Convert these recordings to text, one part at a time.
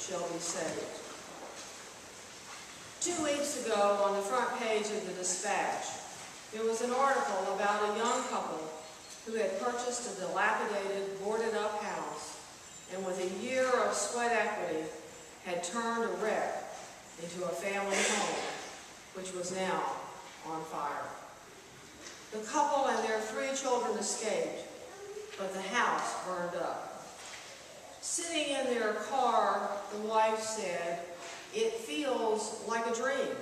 shall be saved. 2 weeks ago, on the front page of the Dispatch, there was an article about a young couple who had purchased a dilapidated, boarded-up house and with a year of sweat equity had turned a wreck into a family home, which was now on fire. The couple and their 3 children escaped, but the house burned up. Sitting in their car, the wife said, "It feels like a dream,"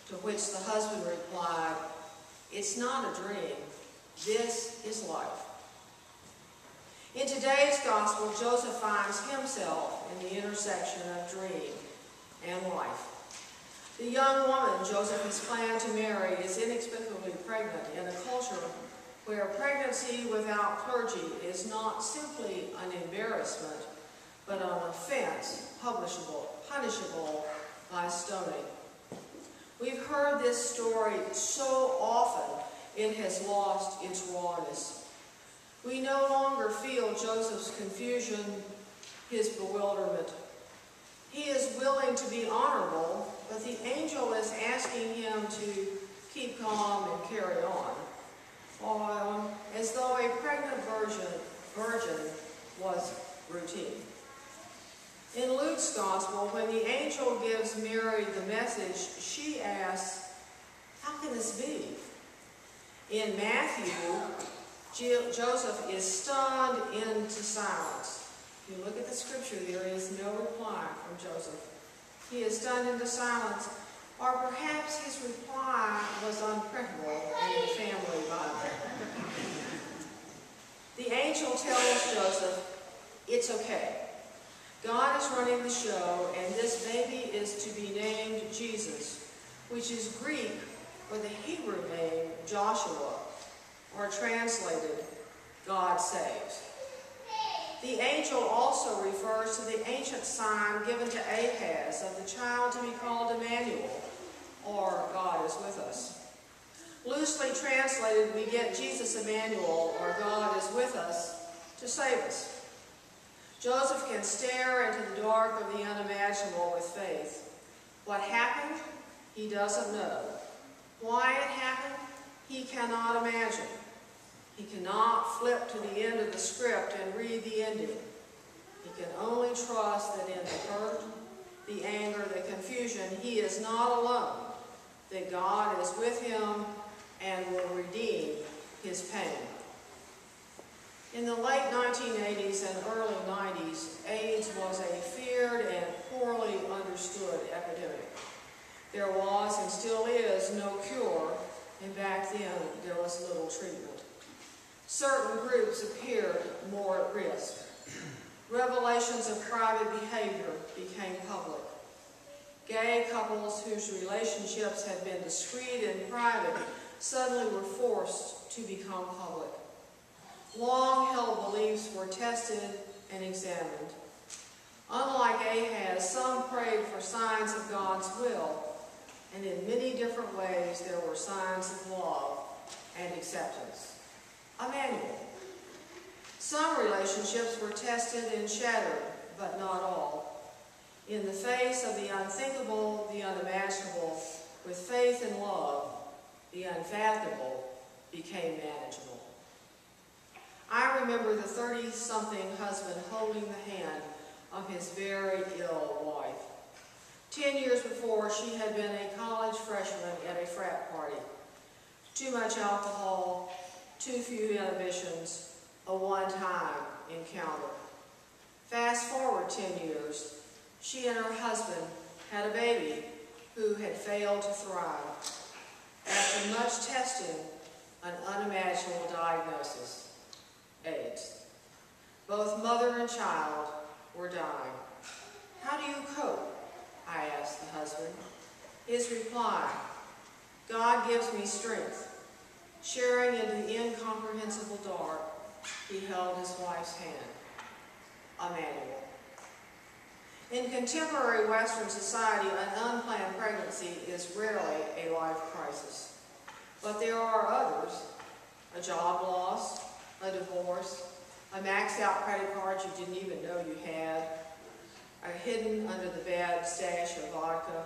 to which the husband replied, "It's not a dream. This is life." In today's gospel, Joseph finds himself in the intersection of dream and life. The young woman Joseph has planned to marry is inexplicably pregnant in a culture where pregnancy without clergy is not simply an embarrassment, but an offense punishable by stoning. We've heard this story so often it has lost its rawness. We no longer feel Joseph's confusion, his bewilderment. He is willing to be honorable, but the angel is asking him to keep calm and carry on, as though a pregnant virgin was routine. In Luke's gospel, when the angel gives Mary the message, she asks, "How can this be?" In Matthew, Joseph is stunned into silence. If you look at the scripture, there is no reply from Joseph. He is stunned into silence, or perhaps his reply was unprintable in the family Bible. The angel tells Joseph, "It's okay. God is running the show, and this baby is to be named Jesus," which is Greek for the Hebrew name Joshua, or translated, "God saves." The angel also refers to the ancient sign given to Ahaz of the child to be called Emmanuel, or God is with us. Loosely translated, we get Jesus Emmanuel, or God is with us, to save us. Joseph can stare into the dark of the unimaginable with faith. What happened? He doesn't know. Why it happened? He cannot imagine. He cannot flip to the end of the script and read the ending. He can only trust that in the hurt, the anger, the confusion, he is not alone, that God is with him and will redeem his pain. In the late 1980s and early 90s, AIDS was a feared and poorly understood epidemic. There was and still is no cure, and back then there was little treatment. Certain groups appeared more at risk. Revelations of private behavior became public. Gay couples whose relationships had been discreet and private suddenly were forced to become public. Long-held beliefs were tested and examined. Unlike Ahaz, some prayed for signs of God's will, and in many different ways there were signs of love and acceptance. Emmanuel. Some relationships were tested and shattered, but not all. In the face of the unthinkable, the unimaginable, with faith and love, the unfathomable became manageable. I remember the 30-something husband holding the hand of his very ill wife. 10 years before, she had been a college freshman at a frat party. Too much alcohol, too few inhibitions, a one-time encounter. Fast forward 10 years, she and her husband had a baby who had failed to thrive. After much testing, an unimaginable diagnosis. AIDS. Both mother and child were dying. "How do you cope?" I asked the husband. His reply, "God gives me strength." Sharing in the incomprehensible dark, he held his wife's hand. Emmanuel. In contemporary Western society, an unplanned pregnancy is rarely a life crisis. But there are others: a job loss, a divorce, a maxed out credit card you didn't even know you had, are hidden under the bad stash of vodka,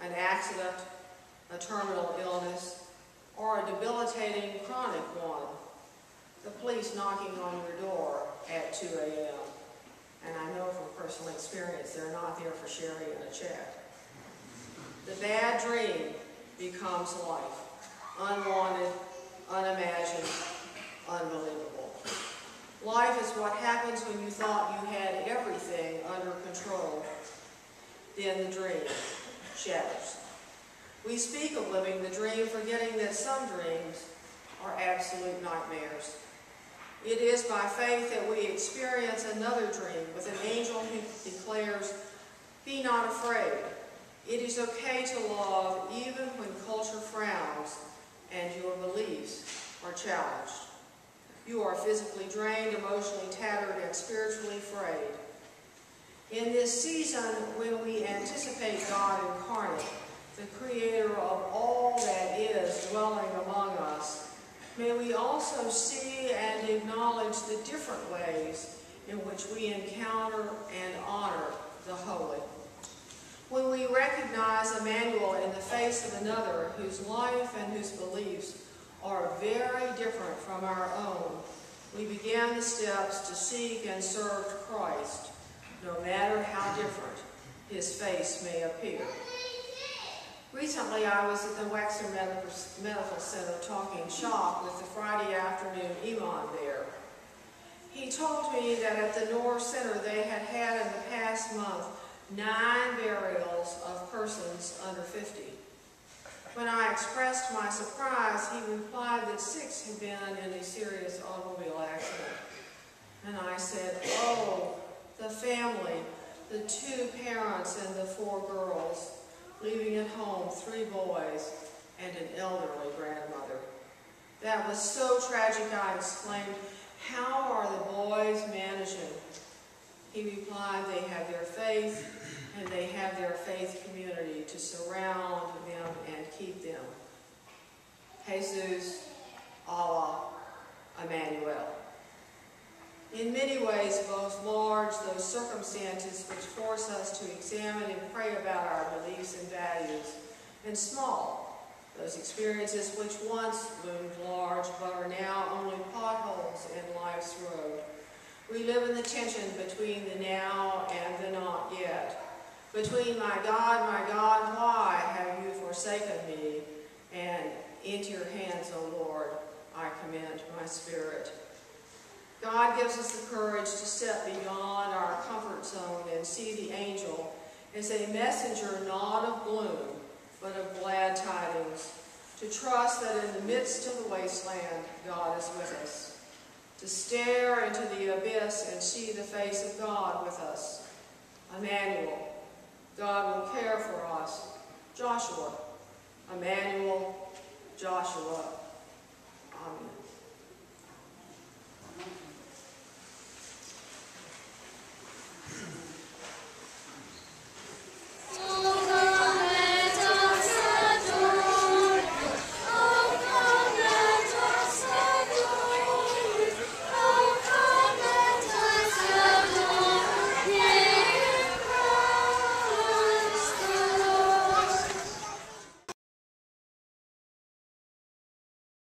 an accident, a terminal illness, or a debilitating chronic one. The police knocking on your door at 2 a.m. And I know from personal experience they're not there for sherry and a check. The bad dream becomes life. Unwanted, unimagined, unbelievable. Life is what happens when you thought you had everything under control. Then the dream shatters. We speak of living the dream, forgetting that some dreams are absolute nightmares. It is by faith that we experience another dream with an angel who declares, "Be not afraid. It is okay to love even when culture frowns and your beliefs are challenged. You are physically drained, emotionally tattered, and spiritually frayed." In this season, when we anticipate God incarnate, the creator of all that is dwelling among us, may we also see and acknowledge the different ways in which we encounter and honor the holy. When we recognize Emmanuel in the face of another whose life and whose beliefs are very different from our own, we begin the steps to seek and serve Christ, no matter how different his face may appear. Recently, I was at the Wexner Medical Center talking shop with the Friday afternoon imam there. He told me that at the North Center they had had in the past month 9 burials of persons under 50. When I expressed my surprise, he replied that 6 had been in a serious automobile accident. And I said, "Oh, the family, the 2 parents and the 4 girls, leaving at home 3 boys and an elderly grandmother. That was so tragic," I exclaimed. "How are the boys managing?" He replied, "They have their faith, and they have their faith community to surround them and keep them." Jesus, Allah, Emmanuel. In many ways, both large, those circumstances which force us to examine and pray about our beliefs and values, and small, those experiences which once loomed large but are now only potholes in life's road. We live in the tension between the now and the not yet, between my God, why have you forsaken me, and into your hands, O Lord, I commend my spirit. God gives us the courage to step beyond our comfort zone and see the angel as a messenger not of gloom, but of glad tidings, to trust that in the midst of the wasteland, God is with us, to stare into the abyss and see the face of God with us. Emmanuel, God will care for us. Joshua, Emmanuel, Joshua.